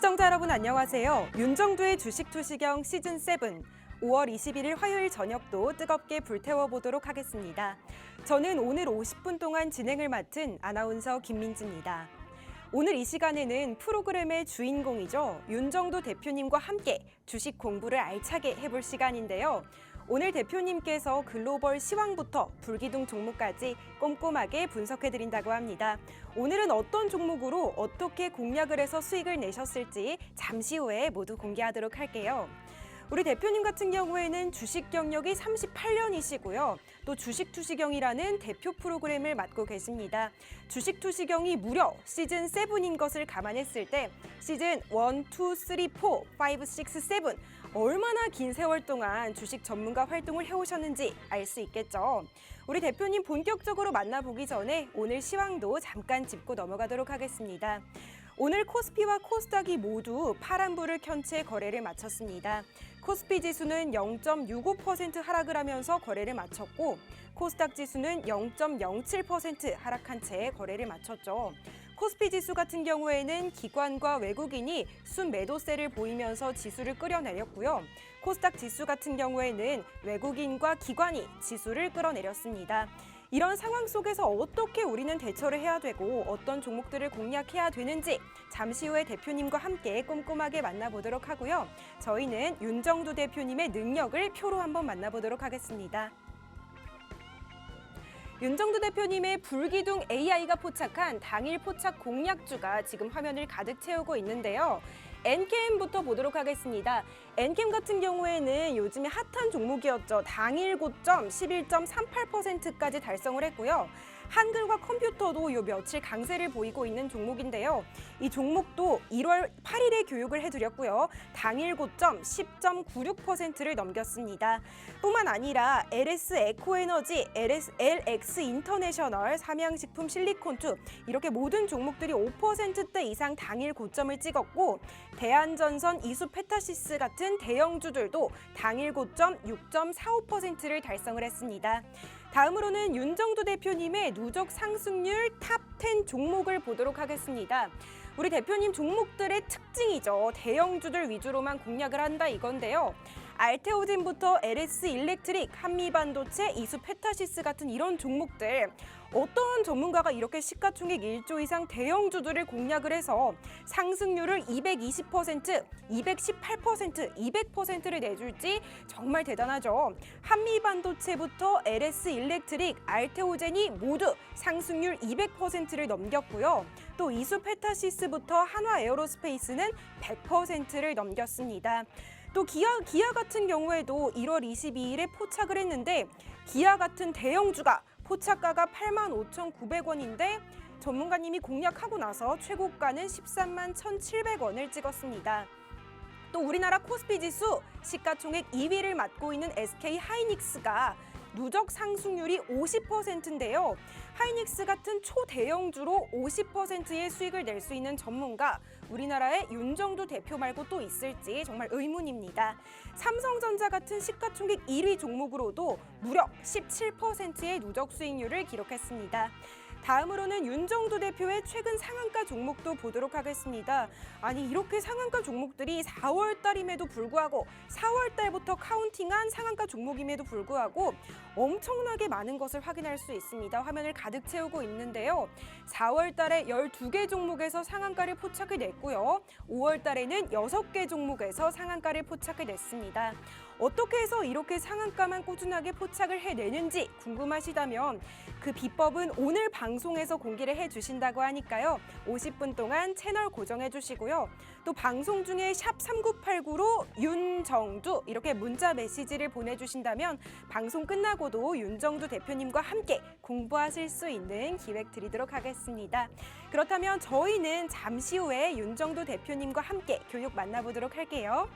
시청자 여러분 안녕하세요. 윤정두의 주식투시경 시즌7 5월 21일 화요일 저녁도 뜨겁게 불태워보도록 하겠습니다. 저는 오늘 50분 동안 진행을 맡은 아나운서 김민지입니다. 오늘 이 시간에는 프로그램의 주인공이죠. 윤정두 대표님과 함께 주식 공부를 알차게 해볼 시간인데요. 오늘 대표님께서 글로벌 시황부터 불기둥 종목까지 꼼꼼하게 분석해드린다고 합니다. 오늘은 어떤 종목으로 어떻게 공략을 해서 수익을 내셨을지 잠시 후에 모두 공개하도록 할게요. 우리 대표님 같은 경우에는 주식 경력이 38년이시고요. 또 주식투시경이라는 대표 프로그램을 맡고 계십니다. 주식투시경이 무려 시즌7인 것을 감안했을 때 시즌 1, 2, 3, 4, 5, 6, 7 얼마나 긴 세월 동안 주식 전문가 활동을 해오셨는지 알 수 있겠죠. 우리 대표님 본격적으로 만나보기 전에 오늘 시황도 잠깐 짚고 넘어가도록 하겠습니다. 오늘 코스피와 코스닥이 모두 파란불을 켠 채 거래를 마쳤습니다. 코스피 지수는 0.65% 하락을 하면서 거래를 마쳤고 코스닥 지수는 0.07% 하락한 채 거래를 마쳤죠. 코스피 지수 같은 경우에는 기관과 외국인이 순매도세를 보이면서 지수를 끌어내렸고요. 코스닥 지수 같은 경우에는 외국인과 기관이 지수를 끌어내렸습니다. 이런 상황 속에서 어떻게 우리는 대처를 해야 되고 어떤 종목들을 공략해야 되는지 잠시 후에 대표님과 함께 꼼꼼하게 만나보도록 하고요. 저희는 윤정두 대표님의 능력을 표로 한번 만나보도록 하겠습니다. 윤정두 대표님의 불기둥 AI가 포착한 당일 포착 공략주가 지금 화면을 가득 채우고 있는데요. 엔캠부터 보도록 하겠습니다. 엔캠 같은 경우에는 요즘에 핫한 종목이었죠. 당일 고점 11.38%까지 달성을 했고요. 한글과 컴퓨터도 요 며칠 강세를 보이고 있는 종목인데요. 이 종목도 1월 8일에 교육을 해드렸고요. 당일 고점 10.96%를 넘겼습니다. 뿐만 아니라 LS 에코에너지, LX 인터내셔널, 삼양식품 실리콘2 이렇게 모든 종목들이 5%대 이상 당일 고점을 찍었고 대한전선, 이수페타시스 같은 대형주들도 당일 고점 6.45%를 달성을 했습니다. 다음으로는 윤정두 대표님의 누적 상승률 탑10 종목을 보도록 하겠습니다. 우리 대표님 종목들의 특징이죠. 대형주들 위주로만 공략을 한다 이건데요. 알테오젠부터 LS 일렉트릭, 한미반도체, 이수페타시스 같은 이런 종목들 어떤 전문가가 이렇게 시가총액 1조 이상 대형주들을 공략을 해서 상승률을 220%, 218%, 200%를 내줄지 정말 대단하죠. 한미반도체부터 LS 일렉트릭, 알테오젠이 모두 상승률 200%를 넘겼고요. 또 이수페타시스부터 한화에어로스페이스는 100%를 넘겼습니다. 또 기아 같은 경우에도 1월 22일에 포착을 했는데 기아 같은 대형주가 포착가가 85,900원인데 전문가님이 공략하고 나서 최고가는 13만 1,700원을 찍었습니다. 또 우리나라 코스피 지수 시가총액 2위를 맡고 있는 SK 하이닉스가 누적 상승률이 50%인데요. 하이닉스 같은 초대형주로 50%의 수익을 낼 수 있는 전문가 우리나라의 윤정두 대표 말고 또 있을지 정말 의문입니다. 삼성전자 같은 시가총액 1위 종목으로도 무려 17%의 누적 수익률을 기록했습니다. 다음으로는 윤정두 대표의 최근 상한가 종목도 보도록 하겠습니다. 아니 이렇게 상한가 종목들이 4월 달임에도 불구하고 4월 달부터 카운팅한 상한가 종목임에도 불구하고 엄청나게 많은 것을 확인할 수 있습니다. 화면을 가득 채우고 있는데요. 4월 달에 12개 종목에서 상한가를 포착해 냈고요. 5월 달에는 6개 종목에서 상한가를 포착해 냈습니다. 어떻게 해서 이렇게 상한가만 꾸준하게 포착을 해내는지 궁금하시다면 그 비법은 오늘 방송에서 공개를 해주신다고 하니까요. 50분 동안 채널 고정해 주시고요. 또 방송 중에 샵 3989로 윤정두 이렇게 문자 메시지를 보내주신다면 방송 끝나고도 윤정두 대표님과 함께 공부하실 수 있는 기획 드리도록 하겠습니다. 그렇다면 저희는 잠시 후에 윤정두 대표님과 함께 교육 만나보도록 할게요.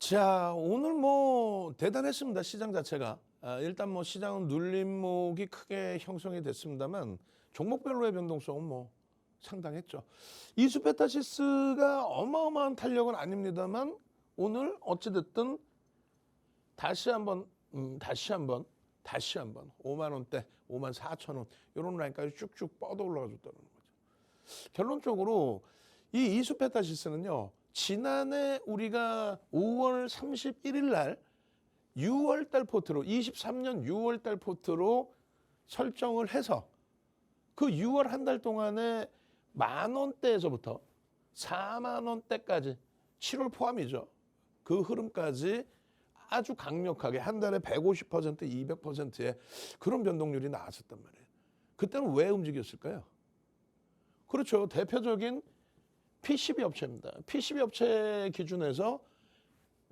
자, 오늘 뭐 대단했습니다. 시장 자체가. 일단 뭐 시장은 눌림목이 크게 형성이 됐습니다만 종목별로의 변동성은 뭐 상당했죠. 이수페타시스가 어마어마한 탄력은 아닙니다만 오늘 어찌됐든 다시 한번 5만 원대, 5만 4천 원 이런 라인까지 쭉쭉 뻗어 올라가 줬다는 거죠. 결론적으로 이 이수페타시스는요. 지난해 우리가 5월 31일 날 6월 달 포트로 23년 6월 달 포트로 설정을 해서 그 6월 한 달 동안에 10,000원대에서부터 4만 원대까지 7월 포함이죠. 그 흐름까지 아주 강력하게 한 달에 150%, 200%의 그런 변동률이 나왔었단 말이에요. 그때는 왜 움직였을까요? 그렇죠. 대표적인 PCB 업체입니다. PCB 업체 기준에서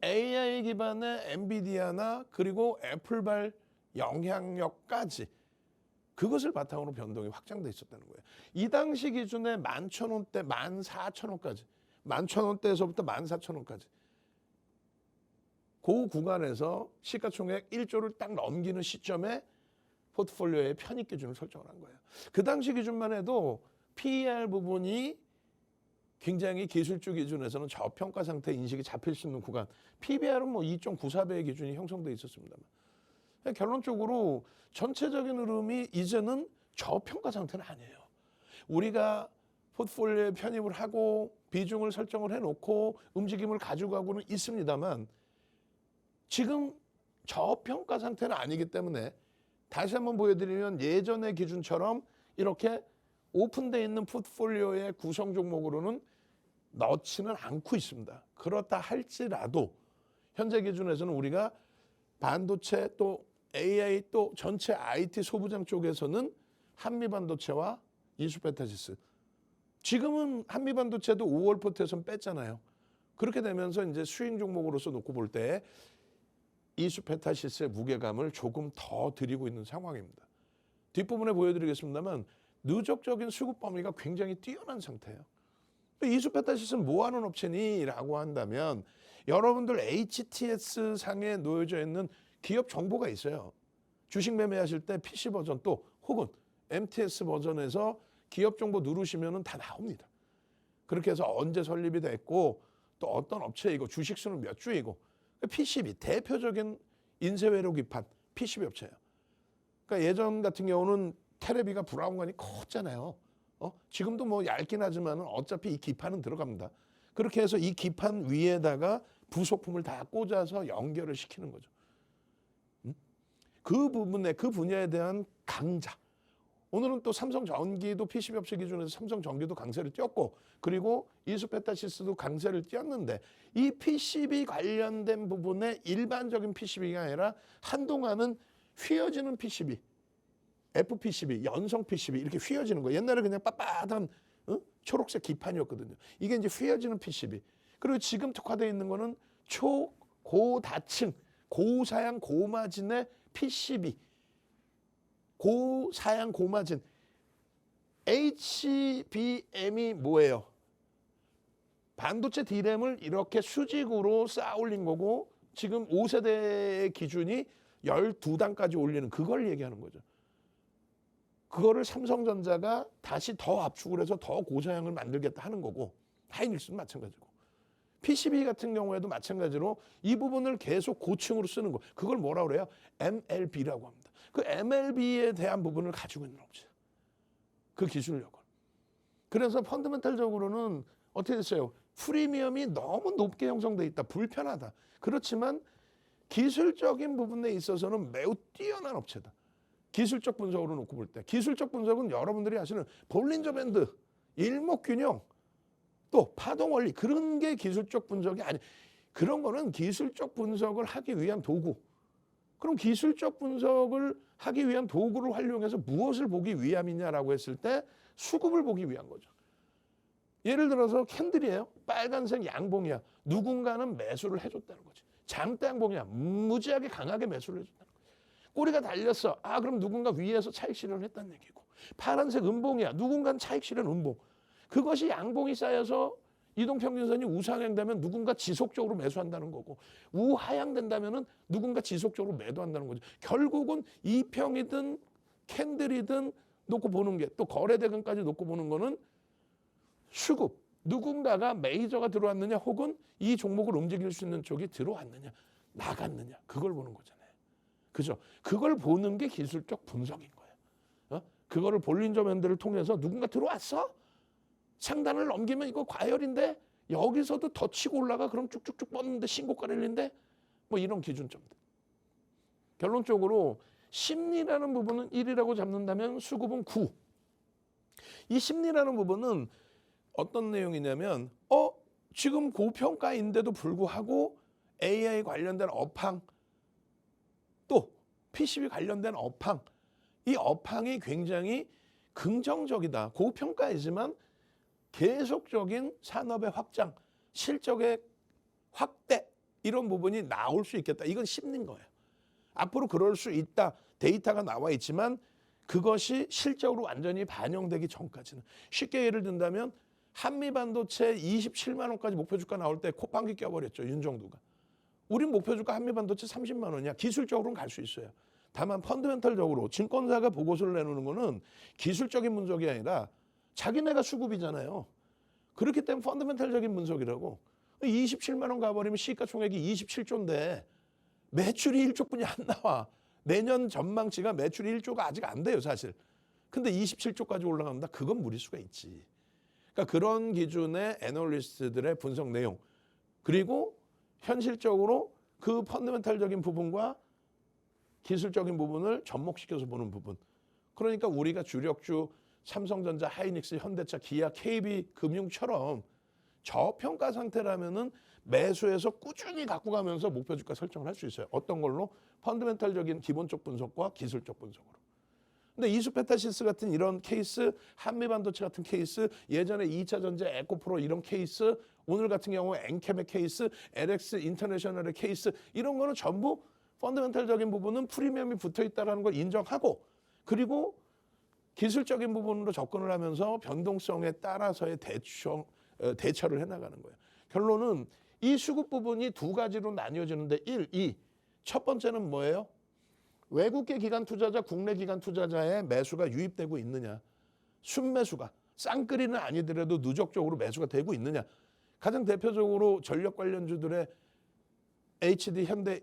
AI 기반의 엔비디아나 그리고 애플발 영향력까지 그것을 바탕으로 변동이 확장돼 있었다는 거예요. 이 당시 기준에 11,000원대, 14,000원까지 11,000원대에서부터 14,000원까지 그 구간에서 시가총액 1조를 딱 넘기는 시점에 포트폴리오의 편입 기준을 설정을 한 거예요. 그 당시 기준만 해도 PER 부분이 굉장히 기술주 기준에서는 저평가 상태 인식이 잡힐 수 있는 구간, PBR은 뭐 2.94배의 기준이 형성돼 있었습니다만 결론적으로 전체적인 흐름이 이제는 저평가 상태는 아니에요. 우리가 포트폴리오에 편입을 하고 비중을 설정을 해놓고 움직임을 가져가고는 있습니다만 지금 저평가 상태는 아니기 때문에 다시 한번 보여드리면 예전의 기준처럼 이렇게 오픈되어 있는 포트폴리오의 구성 종목으로는 넣지는 않고 있습니다. 그렇다 할지라도 현재 기준에서는 우리가 반도체 또 AI 또 전체 IT 소부장 쪽에서는 한미반도체와 이수페타시스 지금은 한미반도체도 5월 포트에서 뺐잖아요. 그렇게 되면서 이제 수익 종목으로서 놓고 볼 때 이수페타시스의 무게감을 조금 더 드리고 있는 상황입니다. 뒷부분에 보여드리겠습니다만 누적적인 수급 범위가 굉장히 뛰어난 상태예요. 이수페타시스는 뭐하는 업체니? 라고 한다면 여러분들 HTS 상에 놓여져 있는 기업 정보가 있어요. 주식 매매하실 때 PC 버전 또 혹은 MTS 버전에서 기업 정보 누르시면 다 나옵니다. 그렇게 해서 언제 설립이 됐고 또 어떤 업체이고 주식 수는 몇 주이고 PCB 대표적인 인쇄회로 기판 PCB 업체예요. 그러니까 예전 같은 경우는 테레비가 브라운관이 컸잖아요. 지금도 뭐 얇긴 하지만 어차피 이 기판은 들어갑니다. 그렇게 해서 이 기판 위에다가 부속품을 다 꽂아서 연결을 시키는 거죠. 그 부분에 그 분야에 대한 강자. 오늘은 또 삼성전기도 PCB 업체 기준에서 삼성전기도 강세를 띄었고 그리고 이수페타시스도 강세를 띄었는데 이 PCB 관련된 부분에 일반적인 PCB가 아니라 한동안은 휘어지는 PCB FPCB, 연성 PCB 이렇게 휘어지는 거예요. 옛날에 그냥 빳빳한 초록색 기판이었거든요. 이게 이제 휘어지는 PCB. 그리고 지금 특화되어 있는 거는 초고다층, 고사양 고마진의 PCB. 고사양 고마진. HBM이 뭐예요? 반도체 D램을 이렇게 수직으로 쌓아 올린 거고 지금 5세대의 기준이 12단까지 올리는 그걸 얘기하는 거죠. 그거를 삼성전자가 다시 더 압축을 해서 더 고사양을 만들겠다 하는 거고 하이닉스는 마찬가지고 PCB 같은 경우에도 마찬가지로 이 부분을 계속 고층으로 쓰는 거 그걸 뭐라고 그래요? MLB라고 합니다. 그 MLB에 대한 부분을 가지고 있는 업체 그 기술력을 그래서 펀더멘탈적으로는 어떻게 됐어요? 프리미엄이 너무 높게 형성돼 있다. 불편하다. 그렇지만 기술적인 부분에 있어서는 매우 뛰어난 업체다. 기술적 분석으로 놓고 볼 때 기술적 분석은 여러분들이 아시는 볼린저 밴드, 일목균형, 또 파동 원리 그런 게 기술적 분석이 아니 그런 거는 기술적 분석을 하기 위한 도구. 그럼 기술적 분석을 하기 위한 도구를 활용해서 무엇을 보기 위함이냐라고 했을 때 수급을 보기 위한 거죠. 예를 들어서 캔들이에요. 빨간색 양봉이야. 누군가는 매수를 해줬다는 거지. 장대 양봉이야. 무지하게 강하게 매수를 해줬다는 거지. 꼬리가 달렸어. 그럼 누군가 위에서 차익 실현을 했다는 얘기고. 파란색 음봉이야. 누군가는 차익 실현 음봉. 그것이 양봉이 쌓여서 이동평균선이 우상향되면 누군가 지속적으로 매수한다는 거고 우하향된다면은 누군가 지속적으로 매도한다는 거죠. 결국은 이평이든 캔들이든 놓고 보는 게 또 거래대금까지 놓고 보는 거는 수급. 누군가가 메이저가 들어왔느냐 혹은 이 종목을 움직일 수 있는 쪽이 들어왔느냐 나갔느냐 그걸 보는 거잖아요. 그죠? 그걸 보는 게 기술적 분석인 거예요. 그거를 볼린저 밴드를 통해서 누군가 들어왔어? 상단을 넘기면 이거 과열인데 여기서도 더 치고 올라가 그럼 쭉쭉쭉 뻗는데 신고가일인데 뭐 이런 기준점들. 결론적으로 심리라는 부분은 1이라고 잡는다면 수급은 9. 이 심리라는 부분은 어떤 내용이냐면 지금 고평가인데도 불구하고 AI 관련된 업황 또 PCB 관련된 업황 이 업황이 굉장히 긍정적이다. 고평가이지만 계속적인 산업의 확장, 실적의 확대 이런 부분이 나올 수 있겠다. 이건 심리인 거예요. 앞으로 그럴 수 있다. 데이터가 나와 있지만 그것이 실적으로 완전히 반영되기 전까지는. 쉽게 예를 든다면 한미반도체 27만 원까지 목표주가 나올 때 콧방귀 껴버렸죠. 윤정두가. 우린 목표주가 한미반도체 30만 원이야. 기술적으로는 갈 수 있어요. 다만 펀더멘털적으로 증권사가 보고서를 내놓는 거는 기술적인 분석이 아니라 자기네가 수급이잖아요. 그렇기 때문에 펀더멘털적인 분석이라고. 27만 원 가버리면 시가총액이 27조인데 매출이 1조뿐이 안 나와. 내년 전망치가 매출이 1조가 아직 안 돼요, 사실. 근데 27조까지 올라간다? 그건 무리수가 있지. 그러니까 그런 기준의 애널리스트들의 분석 내용 그리고 현실적으로 그 펀더멘털적인 부분과 기술적인 부분을 접목시켜서 보는 부분. 그러니까 우리가 주력주 삼성전자, 하이닉스, 현대차, 기아, KB금융처럼 저평가 상태라면은 매수해서 꾸준히 갖고 가면서 목표 주가 설정을 할 수 있어요. 어떤 걸로? 펀더멘털적인 기본적 분석과 기술적 분석으로. 근데 이수페타시스 같은 이런 케이스, 한미반도체 같은 케이스, 예전에 2차전지 에코프로 이런 케이스, 오늘 같은 경우에 엔캠의 케이스, LX 인터내셔널의 케이스 이런 거는 전부 펀더멘털적인 부분은 프리미엄이 붙어 있다는 걸 인정하고 그리고 기술적인 부분으로 접근을 하면서 변동성에 따라서의 대처를 해나가는 거예요. 결론은 이 수급 부분이 두 가지로 나뉘어지는데 1, 2. 첫 번째는 뭐예요? 외국계 기관 투자자, 국내 기관 투자자의 매수가 유입되고 있느냐. 순매수가. 쌍끌이는 아니더라도 누적적으로 매수가 되고 있느냐. 가장 대표적으로 전력 관련주들의 HD 현대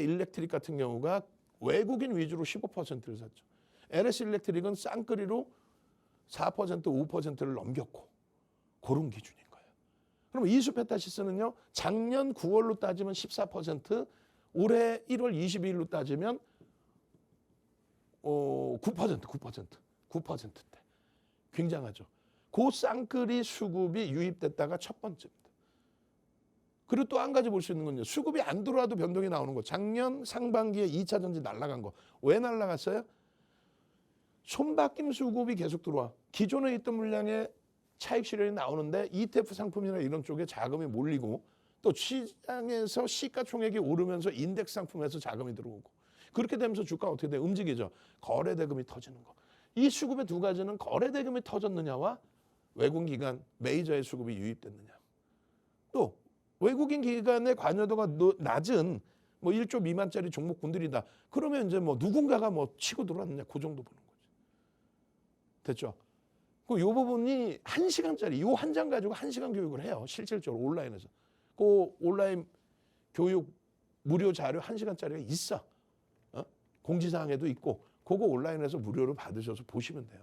일렉트릭 같은 경우가 외국인 위주로 15%를 샀죠. LS 일렉트릭은 쌍끌이로 4%, 5%를 넘겼고 그런 기준인 거예요. 그럼 이수페타시스는요. 작년 9월로 따지면 14%, 올해 1월 22일로 따지면 9%대. 굉장하죠. 그 쌍끌이 수급이 유입됐다가 첫 번째입니다. 그리고 또 한 가지 볼 수 있는 건요. 수급이 안 들어와도 변동이 나오는 거. 작년 상반기에 2차 전지 날아간 거. 왜 날아갔어요? 손바뀜 수급이 계속 들어와. 기존에 있던 물량의 차익 실현이 나오는데 ETF 상품이나 이런 쪽에 자금이 몰리고 또 시장에서 시가총액이 오르면서 인덱스 상품에서 자금이 들어오고 그렇게 되면서 주가가 어떻게 돼? 움직이죠. 거래대금이 터지는 거. 이 수급의 두 가지는 거래대금이 터졌느냐와 외국 기관 메이저의 수급이 유입됐느냐. 또 외국인 기관의 관여도가 낮은 뭐 1조 미만짜리 종목군들이다. 그러면 이제 뭐 누군가가 뭐 치고 들어왔느냐. 그 정도 보는 거죠. 됐죠? 그 요 부분이 1시간짜리 요 한 장 가지고 1시간 교육을 해요. 실질적으로 온라인에서. 그 온라인 교육 무료 자료 1시간짜리가 있어. 공지사항에도 있고 그거 온라인에서 무료로 받으셔서 보시면 돼요.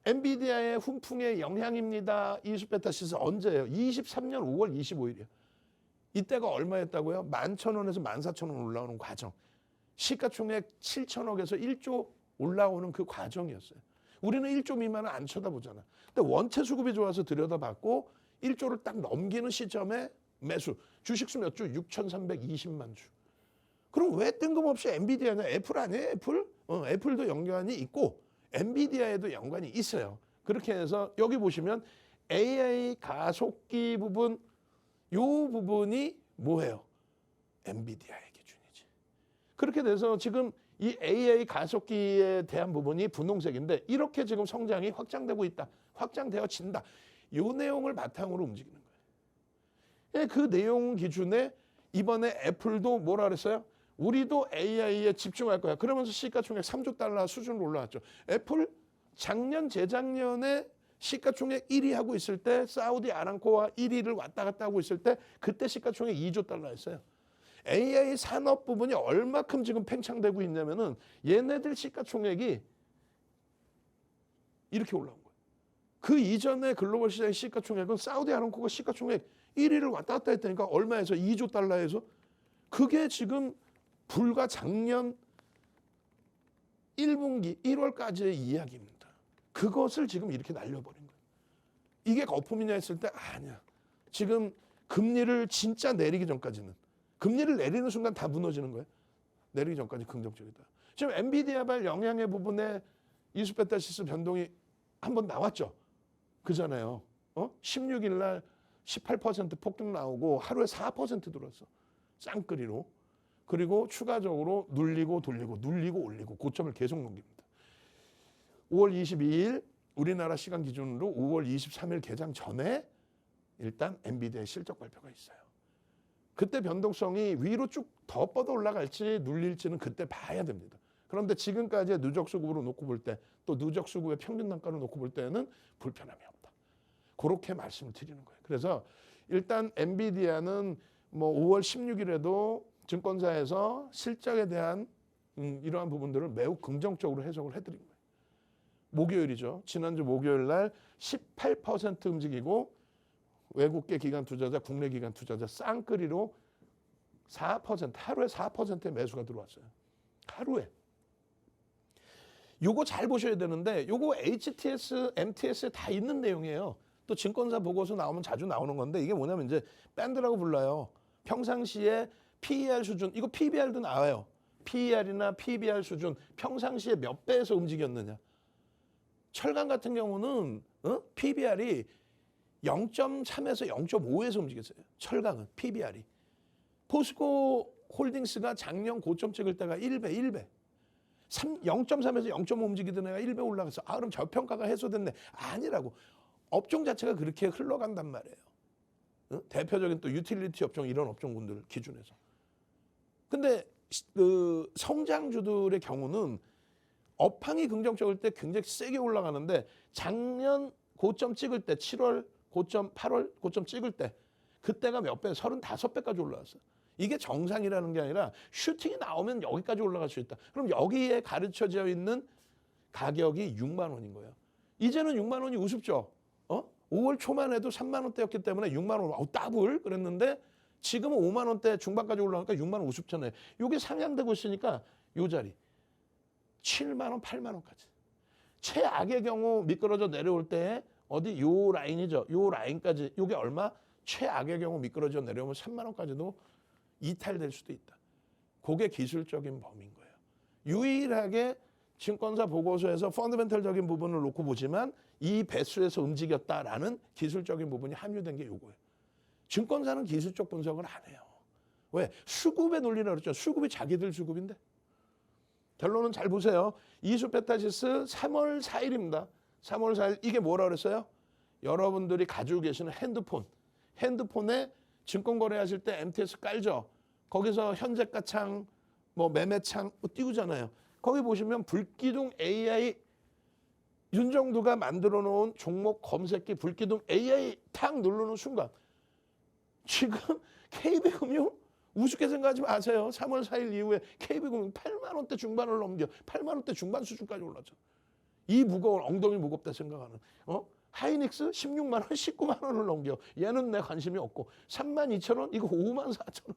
엔비디아의 훈풍의 영향입니다. 이수페타시스 언제예요? 23년 5월 25일이에요. 이때가 얼마였다고요? 11,000원에서 14,000원 올라오는 과정. 시가총액 7천억에서 1조 올라오는 그 과정이었어요. 우리는 1조 미만은 안 쳐다보잖아. 근데 원체 수급이 좋아서 들여다봤고 1조를 딱 넘기는 시점에 매수. 주식수 몇 주? 6,320만 주. 그럼 왜 뜬금없이 엔비디아냐? 애플 아니에요? 애플? 애플도 연관이 있고 엔비디아에도 연관이 있어요. 그렇게 해서 여기 보시면 AI 가속기 부분 요 부분이 뭐예요? 엔비디아의 기준이지. 그렇게 돼서 지금 이 AI 가속기에 대한 부분이 분홍색인데 이렇게 지금 성장이 확장되고 있다. 확장되어진다. 이 내용을 바탕으로 움직이는 거예요. 그 내용 기준에 이번에 애플도 뭐라 그랬어요? 우리도 AI에 집중할 거야. 그러면서 시가총액 3조 달러 수준으로 올라왔죠. 애플 작년 재작년에 시가총액 1위 하고 있을 때 사우디 아람코와 1위를 왔다 갔다 하고 있을 때 그때 시가총액 2조 달러였어요. AI 산업 부분이 얼마큼 지금 팽창되고 있냐면은 얘네들 시가총액이 이렇게 올라온 거예요. 그 이전에 글로벌 시장의 시가총액은 사우디 아람코가 시가총액 1위를 왔다 갔다 했다니까 얼마에서 2조 달러에서 그게 지금 불과 작년 1분기 1월까지의 이야기입니다. 그것을 지금 이렇게 날려버린 거예요. 이게 거품이냐 했을 때 아니야. 지금 금리를 진짜 내리기 전까지는 금리를 내리는 순간 다 무너지는 거예요. 내리기 전까지 긍정적이다. 지금 엔비디아발 영향의 부분에 이수페타시스 변동이 한번 나왔죠. 그잖아요. 16일 날 18% 폭등 나오고 하루에 4% 들었어. 쌍끌이로. 그리고 추가적으로 눌리고 돌리고 눌리고 올리고 고점을 계속 넘깁니다. 5월 22일 우리나라 시간 기준으로 5월 23일 개장 전에 일단 엔비디아의 실적 발표가 있어요. 그때 변동성이 위로 쭉 더 뻗어 올라갈지 눌릴지는 그때 봐야 됩니다. 그런데 지금까지의 누적 수급으로 놓고 볼 때 또 누적 수급의 평균 단가로 놓고 볼 때는 불편함이 없다. 그렇게 말씀을 드리는 거예요. 그래서 일단 엔비디아는 뭐 5월 16일에도 증권사에서 실적에 대한 이러한 부분들을 매우 긍정적으로 해석을 해드린 거예요. 목요일이죠. 지난주 목요일 날 18% 움직이고 외국계 기관 투자자, 국내 기관 투자자 쌍끌이로 4% 하루에 4%의 매수가 들어왔어요. 하루에. 요거 잘 보셔야 되는데 요거 HTS, MTS에 다 있는 내용이에요. 또 증권사 보고서 나오면 자주 나오는 건데 이게 뭐냐면 이제 밴드라고 불러요. 평상시에 PER 수준, 이거 PBR도 나와요. PER이나 PBR 수준 평상시에 몇 배에서 움직였느냐. 철강 같은 경우는 PBR이 0.3에서 0.5에서 움직였어요. 철강은 PBR이. 포스코 홀딩스가 작년 고점 찍을 때가 1배. 0.3에서 0.5 움직이던 애가 1배 올라가서 아 그럼 저평가가 해소됐네. 아니라고. 업종 자체가 그렇게 흘러간단 말이에요. 대표적인 또 유틸리티 업종 이런 업종군들 기준에서. 근데 그 성장주들의 경우는 업황이 긍정적일 때 굉장히 세게 올라가는데 작년 고점 찍을 때 7월 고점 8월 고점 찍을 때 그때가 몇 배? 35배까지 올라왔어요. 이게 정상이라는 게 아니라 슈팅이 나오면 여기까지 올라갈 수 있다. 그럼 여기에 가르쳐져 있는 가격이 6만 원인 거예요. 이제는 6만 원이 우습죠. 5월 초만 해도 3만 원대였기 때문에 6만 원, 더블 그랬는데 지금은 5만 원대 중반까지 올라가니까 6만 원 우습잖아요. 이게 상향되고 있으니까 이 자리 7만 원, 8만 원까지. 최악의 경우 미끄러져 내려올 때 어디 요 라인이죠. 요 라인까지 이게 얼마? 최악의 경우 미끄러져 내려오면 3만 원까지도 이탈될 수도 있다. 그게 기술적인 범위인 거예요. 유일하게 증권사 보고서에서 펀더멘털적인 부분을 놓고 보지만 이 배수에서 움직였다라는 기술적인 부분이 함유된 게 요거예요. 증권사는 기술적 분석을 안 해요. 왜? 수급에 논리라 그랬죠. 수급이 자기들 수급인데. 결론은 잘 보세요. 이수페타시스 3월 4일입니다. 3월 4일 이게 뭐라 그랬어요? 여러분들이 가지고 계시는 핸드폰에 증권거래하실 때 MTS 깔죠. 거기서 현재가창, 뭐 매매창 띄우잖아요. 거기 보시면 불기둥 AI 윤정두가 만들어 놓은 종목 검색기 불기둥 AI 탁 누르는 순간 지금 KB금융 우습게 생각하지 마세요. 3월 4일 이후에 KB금융 8만 원대 중반을 넘겨 8만 원대 중반 수준까지 올랐죠. 이 무거운 엉덩이 무겁다 생각하는 하이닉스 16만 원, 19만 원을 넘겨. 얘는 내 관심이 없고 3만 2천 원, 이거 5만 4천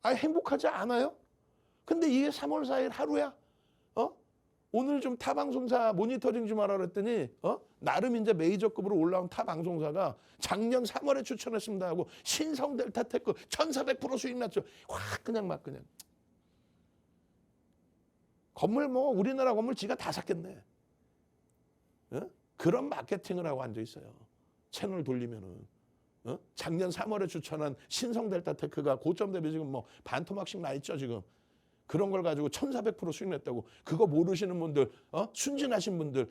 원. 행복하지 않아요? 근데 이게 3월 4일 하루야? 오늘 좀 타 방송사 모니터링 좀 하라 그랬더니 나름 이제 메이저급으로 올라온 타 방송사가 작년 3월에 추천했습니다 하고 신성 델타테크 1400% 수익 났죠. 확 그냥 막 그냥. 건물 뭐 우리나라 건물 지가 다 샀겠네. 그런 마케팅을 하고 앉아 있어요. 채널 돌리면은. 작년 3월에 추천한 신성 델타테크가 고점 대비 지금 뭐 반토막씩 나 있죠 지금. 그런 걸 가지고 1400% 수익 냈다고. 그거 모르시는 분들, 순진하신 분들,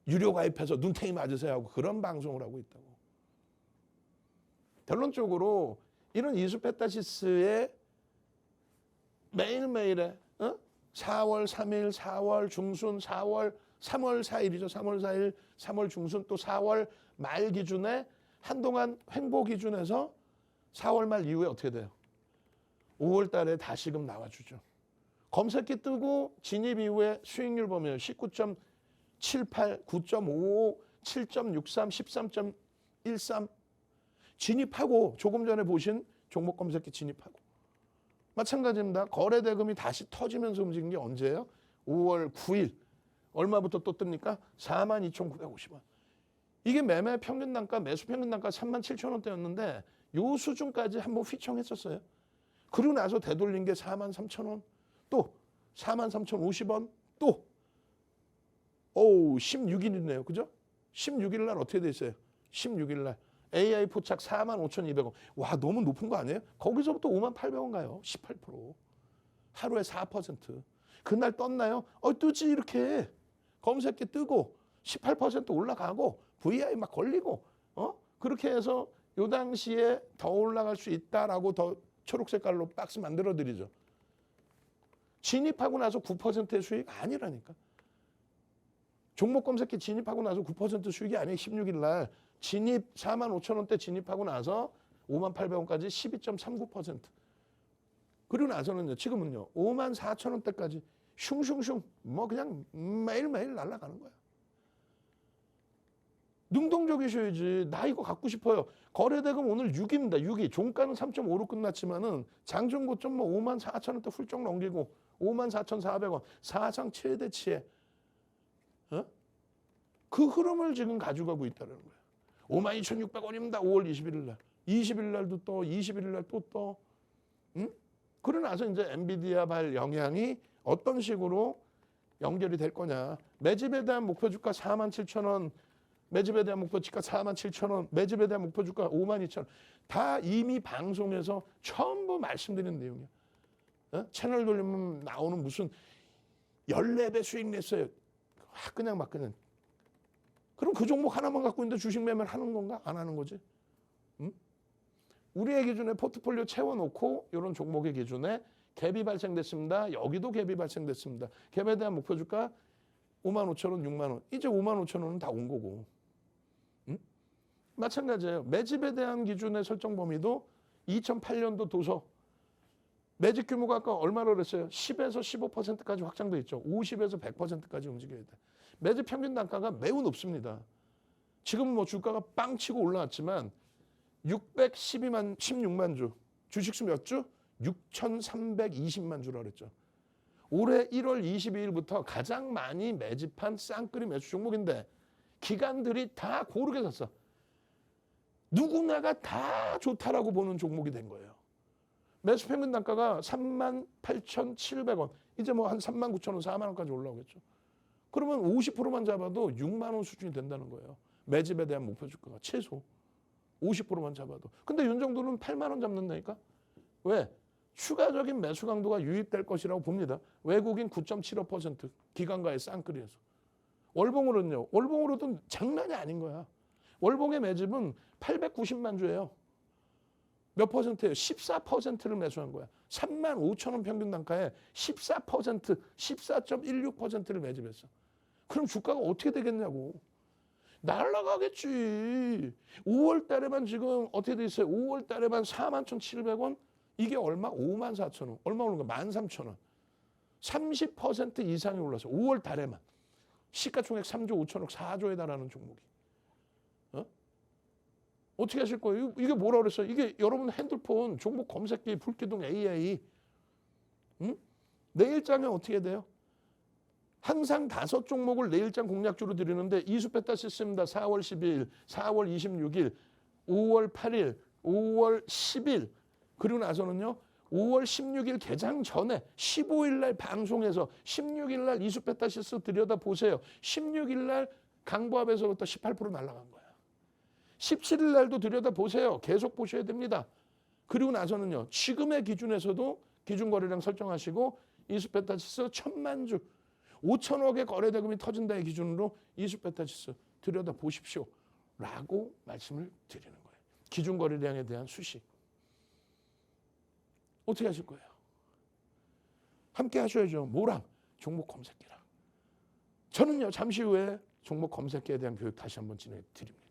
유료 가입해서 눈탱이 맞으세요 하고 그런 방송을 하고 있다고. 결론적으로 이런 이수페타시스의 매일매일에 4월 3일, 4월 중순, 3월 4일이죠. 3월 4일, 3월 중순 또 4월 말 기준에 한동안 횡보 기준에서 4월 말 이후에 어떻게 돼요? 5월 달에 다시금 나와주죠. 검색기 뜨고 진입 이후에 수익률 보면 19.78, 9.55, 7.63, 13.13 진입하고 조금 전에 보신 종목 검색기 진입하고 마찬가지입니다. 거래 대금이 다시 터지면서 움직인 게 언제예요? 5월 9일. 얼마부터 또 뜹니까? 42,950원. 이게 매매 평균 단가, 매수 평균 단가 37,000원대였는데 요 수준까지 한번 휘청했었어요. 그리고 나서 되돌린 게 43,000원, 또 43,050원, 또 16일이네요. 그죠? 16일 날 어떻게 돼 있어요? 16일 날 AI 포착 45,200원. 와, 너무 높은 거 아니에요? 거기서부터 58,000원 가요. 18%. 하루에 4%. 그날 떴나요? 뜨지 이렇게. 검색기 뜨고 18% 올라가고 VI 막 걸리고 그렇게 해서 요 당시에 더 올라갈 수 있다라고 더 초록 색깔로 박스 만들어 드리죠. 진입하고 나서 9%의 수익 아니라니까. 종목 검색기 진입하고 나서 9% 수익이 아니에요. 16일 날 진입 45,000원대 진입하고 나서 58,000원까지 12.39%. 그리고 나서는요. 지금은요. 54,000원대까지 슝슝슝 뭐 그냥 매일매일 날아가는 거야. 능동적이셔야지. 나 이거 갖고 싶어요. 거래대금 오늘 6입니다. 6이. 종가는 3.5로 끝났지만은 장중 고점 뭐 54,000원대 훌쩍 넘기고 54,400원 사상 최대치에 그 흐름을 지금 가져가고 있다는 거예요. 52,600원입니다. 5월 21일 날. 20일 날도 또 21일 날 또 떠. 그러고 나서 이제 엔비디아 발 영향이 어떤 식으로 연결이 될 거냐. 매집에 대한 목표 주가 47,000원, 매집에 대한 목표 주가 47,000원, 매집에 대한 목표 주가 52,000원. 다 이미 방송에서 전부 말씀드린 내용이야. 채널 돌리면 나오는 무슨 14배 수익 냈어요. 그냥 막 그냥. 그럼 그 종목 하나만 갖고 있는데 주식 매매를 하는 건가? 안 하는 거지. 우리의 기준에 포트폴리오 채워놓고 이런 종목의 기준에 갭이 발생됐습니다. 여기도 갭이 발생됐습니다. 갭에 대한 목표 주가 55,000원, 6만 원. 이제 55,000원은 다 온 거고. 마찬가지예요. 매집에 대한 기준의 설정 범위도 2008년도 도서 매집 규모가 아까 얼마로 그랬어요? 10에서 15%까지 확장돼 있죠. 50에서 100%까지 움직여야 돼. 매집 평균 단가가 매우 높습니다. 지금 뭐 주가가 빵 치고 올라왔지만 16만 주. 주식수 몇 주? 6,320만 주라 그랬죠. 올해 1월 22일부터 가장 많이 매집한 쌍끌이 매수 종목인데 기관들이 다 고르게 샀어. 누구나가 다 좋다라고 보는 종목이 된 거예요. 매수 평균 단가가 38,700원. 이제 뭐 한 39,000원, 4만 원까지 올라오겠죠. 그러면 50%만 잡아도 6만 원 수준이 된다는 거예요. 매집에 대한 목표 주가가 최소 50%만 잡아도. 근데 윤 정도는 8만 원 잡는다니까. 왜? 추가적인 매수 강도가 유입될 것이라고 봅니다. 외국인 9.75% 기관과의 쌍끌이에서. 월봉으로는요. 월봉으로도 장난이 아닌 거야. 월봉의 매집은 890만 주예요. 몇 퍼센트예요? 14%를 매수한 거야. 35,000원 평균 단가에 14%, 14.16%를 매집했어. 그럼 주가가 어떻게 되겠냐고. 날라가겠지. 5월 달에만 지금 어떻게 돼 있어요? 5월 달에만 41,700원? 이게 얼마? 54,000원. 얼마 오른 거야? 13,000원. 30% 이상이 올라서 5월 달에만. 시가총액 3조 5천억, 4조에 달하는 종목이. 어떻게 하실 거예요? 이게 뭐라 그랬어요? 이게 여러분 핸드폰 종목 검색기 불기둥 AI. 내일장에 어떻게 돼요? 항상 5종목을 내일장 공략주로 드리는데 이수페타시스입니다. 4월 12일, 4월 26일, 5월 8일, 5월 10일. 그리고 나서는요. 5월 16일 개장 전에 15일 날 방송에서 16일 날 이수페타시스 들여다보세요. 16일 날 강보합에서부터 18% 날아간 거야. 17일 날도 들여다보세요. 계속 보셔야 됩니다. 그리고 나서는요. 지금의 기준에서도 기준거래량 설정하시고 이수페타시스 1,000만 주 5천억의 거래 대금이 터진다의 기준으로 이수페타시스 들여다 보십시오 라고 말씀을 드리는 거예요. 기준 거래량에 대한 수식. 어떻게 하실 거예요? 함께 하셔야죠. 뭐랑? 종목 검색기랑. 저는요, 잠시 후에 종목 검색기에 대한 교육 다시 한번 진행해 드립니다.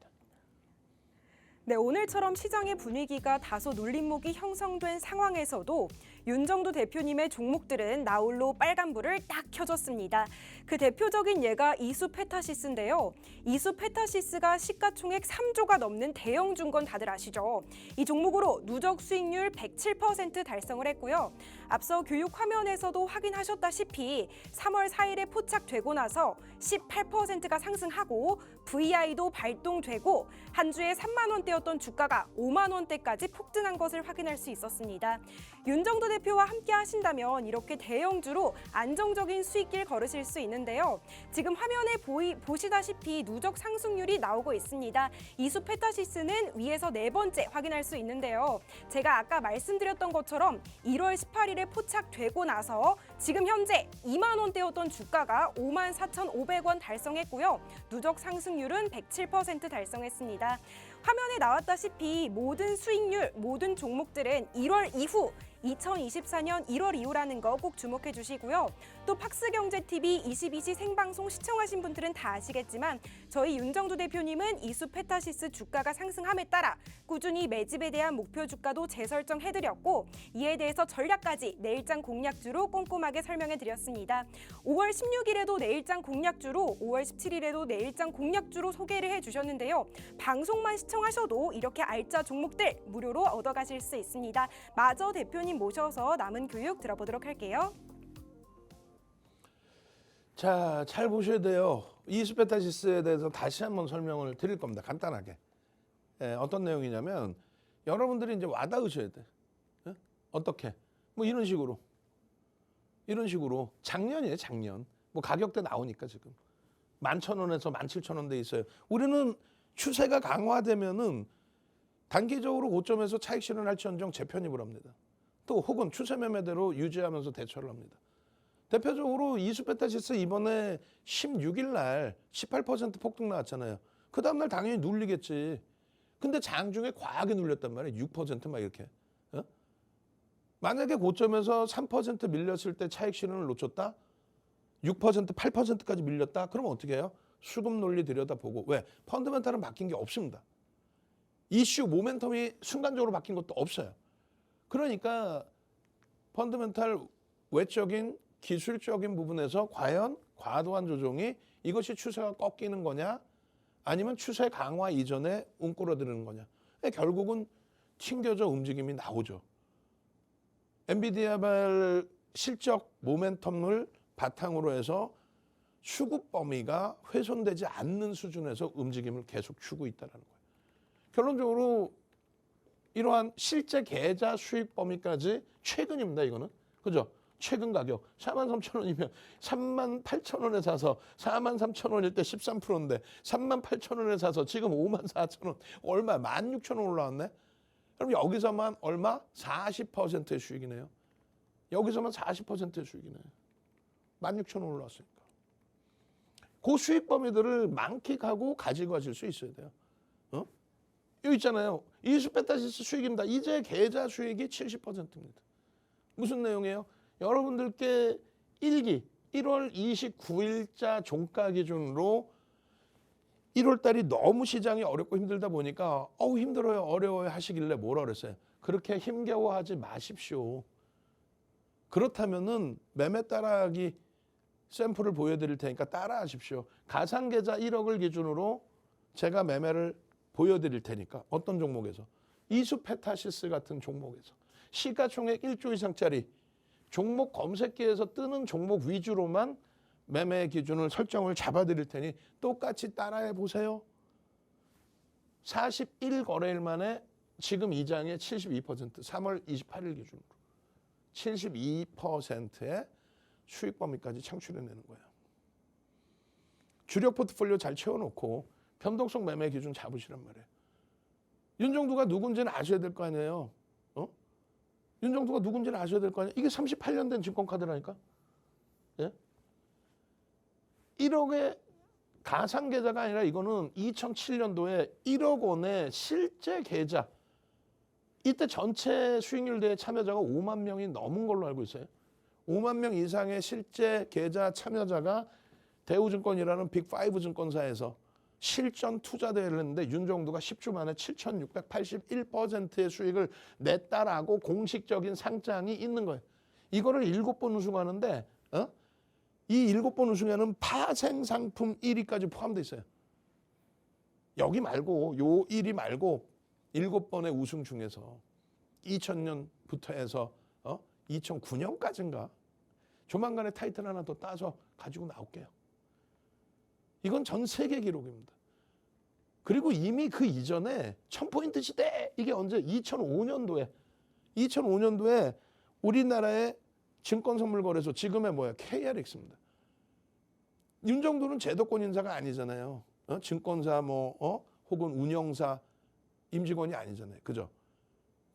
네, 오늘처럼 시장의 분위기가 다소 눌림목이 형성된 상황에서도 윤정도 대표님의 종목들은 나홀로 빨간불을 딱 켜줬습니다. 그 대표적인 예가 이수페타시스인데요. 이수페타시스가 시가총액 3조가 넘는 대형 중건 다들 아시죠? 이 종목으로 누적 수익률 107% 달성을 했고요. 앞서 교육 화면에서도 확인하셨다시피 3월 4일에 포착되고 나서 18%가 상승하고 VI도 발동되고 한 주에 3만 원대였던 주가가 5만 원대까지 폭등한 것을 확인할 수 있었습니다. 윤정도 대표와 함께 하신다면 이렇게 대형주로 안정적인 수익길 걸으실 수 있는데요. 지금 화면에 보시다시피 누적 상승률이 나오고 있습니다. 이수페타시스는 위에서 네 번째 확인할 수 있는데요. 제가 아까 말씀드렸던 것처럼 1월 18일에 포착되고 나서 지금 현재 2만 원대였던 주가가 5만 4,500원 달성했고요. 누적 상승률은 107% 달성했습니다. 화면에 나왔다시피 모든 수익률, 모든 종목들은 1월 이후 2024년 1월 이후라는 거 꼭 주목해 주시고요. 또 팍스경제TV 22시 생방송 시청하신 분들은 다 아시겠지만 저희 윤정도 대표님은 이수페타시스 주가가 상승함에 따라 꾸준히 매집에 대한 목표 주가도 재설정해드렸고 이에 대해서 전략까지 내일장 공략주로 꼼꼼하게 설명해 드렸습니다. 5월 16일에도 내일장 공략주로 5월 17일에도 내일장 공략주로 소개를 해주셨는데요. 방송만 시청하셔도 이렇게 알짜 종목들 무료로 얻어가실 수 있습니다. 마저 대표님 모셔서 남은 교육 들어보도록 할게요. 자, 잘 보셔야 돼요. 이수페타시스에 대해서 다시 한번 설명을 드릴 겁니다. 간단하게. 어떤 내용이냐면 여러분들이 이제 와닿으셔야 돼. 어떻게? 뭐 이런 식으로. 작년이에요, 작년. 뭐 가격대 나오니까 지금 11,000원에서 17,000원 돼 있어요. 우리는 추세가 강화되면은 단기적으로 고점에서 차익 실현할지언정 재편입을 합니다. 또 혹은 추세 매매대로 유지하면서 대처를 합니다. 대표적으로 이수페타시스 이번에 16일 날 18% 폭등 나왔잖아요. 그 다음날 당연히 눌리겠지. 근데 장중에 과하게 눌렸단 말이에요. 6% 막 이렇게. 만약에 고점에서 3% 밀렸을 때 차익 실현을 놓쳤다? 6%, 8%까지 밀렸다? 그러면 어떻게 해요? 수급 논리 들여다보고. 왜? 펀더멘탈은 바뀐 게 없습니다. 이슈, 모멘텀이 순간적으로 바뀐 것도 없어요. 그러니까 펀더멘탈 외적인 기술적인 부분에서 과연 과도한 조정이 이것이 추세가 꺾이는 거냐 아니면 추세 강화 이전에 움꾸러드는 거냐. 결국은 튕겨져 움직임이 나오죠. 엔비디아발 실적 모멘텀을 바탕으로 해서 수급 범위가 훼손되지 않는 수준에서 움직임을 계속 주고 있다는 거예요. 결론적으로 이러한 실제 계좌 수익 범위까지 최근입니다. 이거는. 그죠? 최근 가격 43,000원이면 38,000원에 사서 43,000원일 때 13%인데 38,000원에 사서 지금 54,000원 얼마 16,000원 올라왔네. 그럼 여기서만 얼마? 40%의 수익이네요. 여기서만 40%의 수익이네요. 16,000원 올라왔으니까. 그 수익 범위들을 만끽하고 가지고 가실 수 있어야 돼요. 여기 있잖아요. 이수페타시스 수익입니다. 이제 계좌 수익이 70%입니다. 무슨 내용이에요? 여러분들께 1월 29일자 종가 기준으로 1월 달이 너무 시장이 어렵고 힘들다 보니까 힘들어요, 어려워요 하시길래 뭐라 그랬어요? 그렇게 힘겨워하지 마십시오. 그렇다면은 매매 따라하기 샘플을 보여드릴 테니까 따라하십시오. 가상계좌 1억을 기준으로 제가 매매를 보여드릴 테니까 어떤 종목에서? 이수페타시스 같은 종목에서 시가총액 1조 이상짜리 종목 검색기에서 뜨는 종목 위주로만 매매 기준을 설정을 잡아드릴 테니 똑같이 따라해 보세요. 41거래일 만에 지금 이 장의 72% 3월 28일 기준으로 72%의 수익 범위까지 창출해내는 거예요. 주력 포트폴리오 잘 채워놓고 변동성 매매 기준 잡으시란 말이에요. 윤정도가 누군지는 아셔야 될 거 아니에요. 윤정도가 누군지는 아셔야 될 거 아니에요. 이게 38년 된 증권카드라니까. 1억의 가상 계좌가 아니라 이거는 2007년도에 1억 원의 실제 계좌. 이때 전체 수익률 대회 참여자가 5만 명이 넘은 걸로 알고 있어요. 5만 명 이상의 실제 계좌 참여자가 대우증권이라는 빅5 증권사에서 실전 투자 대회를 했는데 윤정두가 10주 만에 7,681%의 수익을 냈다라고 공식적인 상장이 있는 거예요. 이거를 7번 우승하는데 이 7번 우승에는 파생 상품 1위까지 포함되어 있어요. 여기 말고 요 1위 말고 7번의 우승 중에서 2000년부터 해서 2009년까지인가 조만간에 타이틀 하나 더 따서 가지고 나올게요. 이건 전 세계 기록입니다. 그리고 이미 그 이전에 1000포인트 시대 이게 언제 2005년도에 우리나라의 증권선물거래소 지금의 뭐야 KRX입니다. 윤정두는 제도권 인사가 아니잖아요. 증권사 혹은 운영사 임직원이 아니잖아요. 그죠?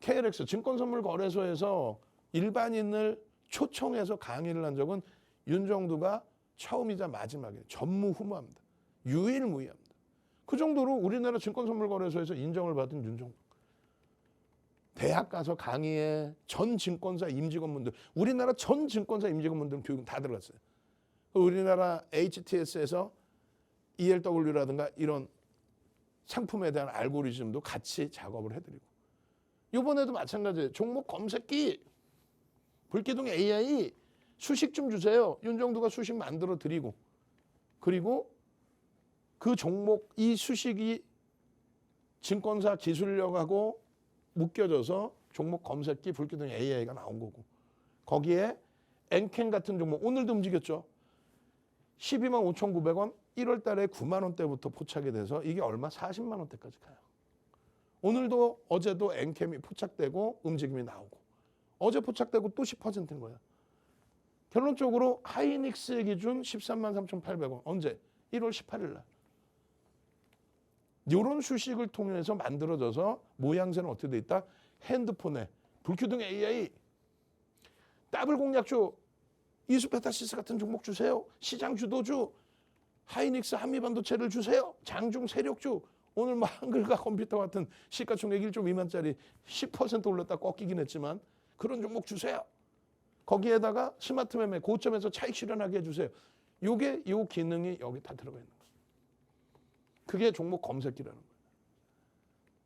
KRX 증권선물거래소에서 일반인을 초청해서 강의를 한 적은 윤정두가 처음이자 마지막이에요. 전무후무합니다. 유일무이합니다. 그 정도로 우리나라 증권선물거래소에서 인정을 받은 윤정두. 대학 가서 강의에 전 증권사 임직원분들, 우리나라 전 증권사 임직원분들은 교육은 다 들어갔어요. 우리나라 HTS에서 ELW라든가 이런 상품에 대한 알고리즘도 같이 작업을 해드리고 이번에도 마찬가지예요. 종목 검색기, 불기둥 AI 수식 좀 주세요. 윤정두가 수식 만들어 드리고 그리고 그 종목 이 수식이 증권사 기술력하고 묶여져서 종목 검색기 불기둥 AI가 나온 거고 거기에 엔캠 같은 종목 오늘도 움직였죠. 12만 5,900원 1월 달에 9만 원대부터 포착이 돼서 이게 얼마? 40만 원대까지 가요. 오늘도 어제도 엔캠이 포착되고 움직임이 나오고 어제 포착되고 또 10%인 거예요. 결론적으로 하이닉스의 기준 13만 3,800원. 언제? 1월 18일 날. 이런 수식을 통해서 만들어져서 모양새는 어떻게 돼 있다? 핸드폰에 불기둥 AI 더블 공략주 이수페타시스 같은 종목 주세요. 시장 주도주 하이닉스 한미반도체를 주세요. 장중 세력주 오늘 뭐 한글과 컴퓨터 같은 시가총액 1조 미만짜리 10% 올랐다 꺾이긴 했지만 그런 종목 주세요. 거기에다가 스마트 매매 고점에서 차익 실현하게 해주세요. 요게 요 기능이 여기 다 들어가 있는 거예요. 그게 종목 검색기라는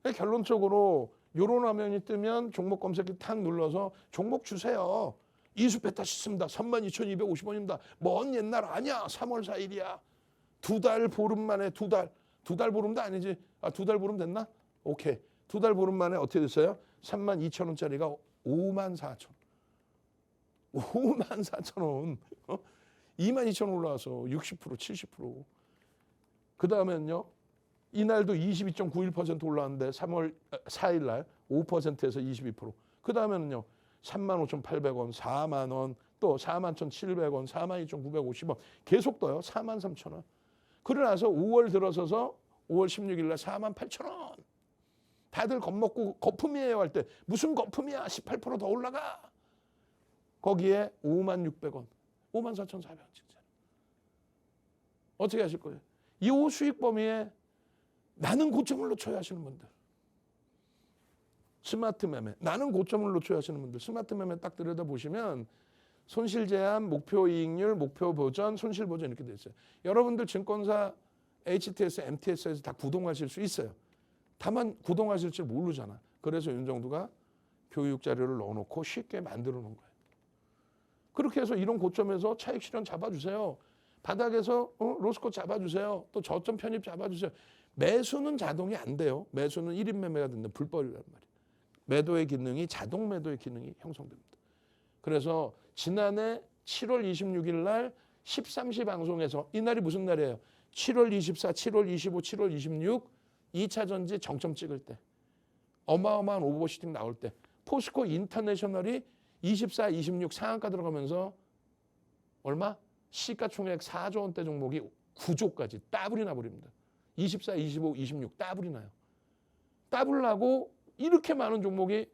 거예요. 결론적으로 요런 화면이 뜨면 종목 검색기 탁 눌러서 종목 주세요. 이수페타시스입니다. 32,250원입니다. 먼 옛날 아니야. 3월 4일이야. 2달 보름 만에 2달. 2달 보름도 아니지. 2달 보름 됐나? 오케이. 2달 보름 만에 어떻게 됐어요? 32,000원짜리가 54,000원. 54,000원. 22,000원 올라와서 60%, 70%. 그 다음에는요. 이날도 22.91% 올라왔는데 3월 4일 날 5%에서 22%. 그 다음에는요. 35,800원, 4만 원, 또 41,700원, 42,950원 계속 떠요. 43,000원. 그러고 나서 5월 들어서서 5월 16일 날 48,000원. 다들 겁먹고 거품이에요 할 때 무슨 거품이야 18% 더 올라가. 거기에 56,600원, 54,400원 진짜. 어떻게 하실 거예요? 이 수익 범위에 나는 고점을 놓쳐야 하시는 분들. 스마트 매매. 나는 고점을 놓쳐야 하시는 분들. 스마트 매매 딱 들여다보시면 손실 제한, 목표 이익률, 목표 보전, 손실 보전 이렇게 돼 있어요. 여러분들 증권사 HTS, MTS에서 다 구동하실 수 있어요. 다만 구동하실 줄 모르잖아. 그래서 윤정두가 교육 자료를 넣어놓고 쉽게 만들어 놓은 거예요. 그렇게 해서 이런 고점에서 차익 실현 잡아주세요. 바닥에서 로스컷 잡아주세요. 또 저점 편입 잡아주세요. 매수는 자동이 안 돼요. 매수는 1인 매매가 된다. 불법이란 말이에요. 매도의 기능이 자동 매도의 기능이 형성됩니다. 그래서 지난해 7월 26일 날 13시 방송에서 이날이 무슨 날이에요? 7월 24, 7월 25, 7월 26 2차 전지 정점 찍을 때 어마어마한 오버시팅 나올 때 포스코 인터내셔널이 24, 26 상한가 들어가면서 얼마? 시가총액 4조 원대 종목이 9조까지 따블이 나버립니다. 24, 25, 26 따블이 나요. 따블 나고 이렇게 많은 종목이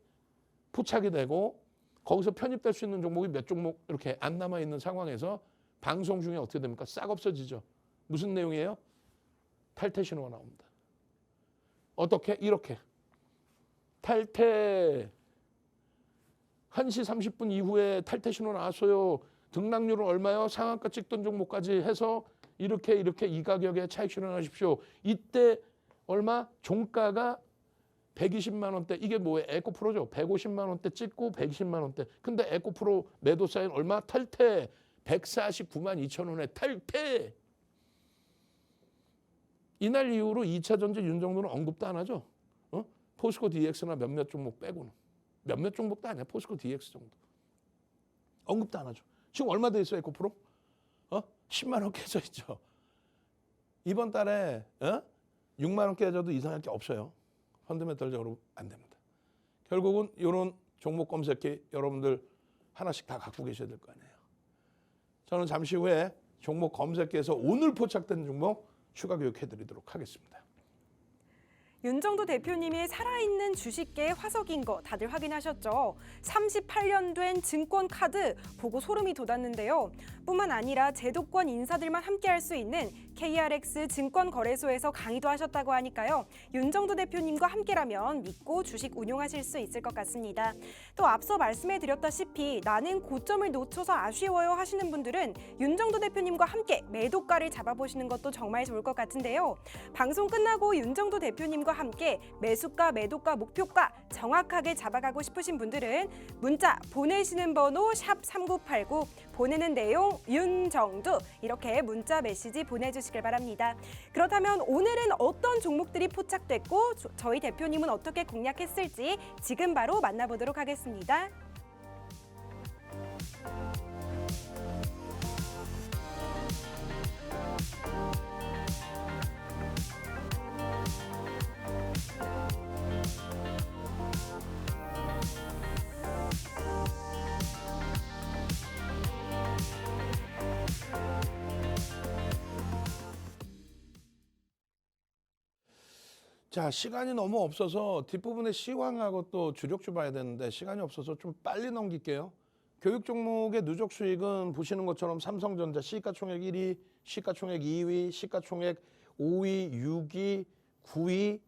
포착이 되고 거기서 편입될 수 있는 종목이 몇 종목 이렇게 안 남아있는 상황에서 방송 중에 어떻게 됩니까? 싹 없어지죠. 무슨 내용이에요? 탈퇴 신호가 나옵니다. 어떻게? 이렇게. 탈퇴 1시 30분 이후에 탈퇴 신호 나왔어요. 등락률은 얼마요? 상한가 찍던 종목까지 해서 이렇게 이 가격에 차익 실현하십시오. 이때 얼마? 종가가 120만 원대. 이게 뭐예요? 에코프로죠. 150만 원대 찍고 120만 원대. 근데 에코프로 매도 사인 얼마? 탈퇴 149만 2천 원에 탈퇴. 이날 이후로 2차 전지 윤정도는 언급도 안 하죠. 포스코 DX나 몇몇 종목 빼고는. 몇몇 종목도 아니야. 포스코 DX 정도. 언급도 안 하죠. 지금 얼마 돼 있어요, 에코프로? 10만 원 깨져 있죠. 이번 달에 6만 원 깨져도 이상할 게 없어요. 펀드멘털적으로 안 됩니다. 결국은 이런 종목 검색기 여러분들 하나씩 다 갖고 계셔야 될 거 아니에요. 저는 잠시 후에 종목 검색기에서 오늘 포착된 종목 추가 교육해드리도록 하겠습니다. 윤정도 대표님이 살아있는 주식계의 화석인 거 다들 확인하셨죠? 38년 된 증권 카드 보고 소름이 돋았는데요. 뿐만 아니라 제도권 인사들만 함께할 수 있는 KRX 증권거래소에서 강의도 하셨다고 하니까요. 윤정도 대표님과 함께라면 믿고 주식 운용하실 수 있을 것 같습니다. 또 앞서 말씀해드렸다시피 나는 고점을 놓쳐서 아쉬워요 하시는 분들은 윤정도 대표님과 함께 매도가를 잡아보시는 것도 정말 좋을 것 같은데요. 방송 끝나고 윤정도 대표님과 함께 매수가, 매도가, 목표가 정확하게 잡아가고 싶으신 분들은 문자 보내시는 번호 샵 3989 보내는 내용 윤정두 이렇게 문자 메시지 보내주시길 바랍니다. 그렇다면 오늘은 어떤 종목들이 포착됐고 저희 대표님은 어떻게 공략했을지 지금 바로 만나보도록 하겠습니다. 자, 시간이 너무 없어서 뒷부분에 시황하고 또 주력주 봐야 되는데 시간이 없어서 좀 빨리 넘길게요. 교육 종목의 누적 수익은 보시는 것처럼 삼성전자 시가총액 1위, 시가총액 2위, 시가총액 5위, 6위, 9위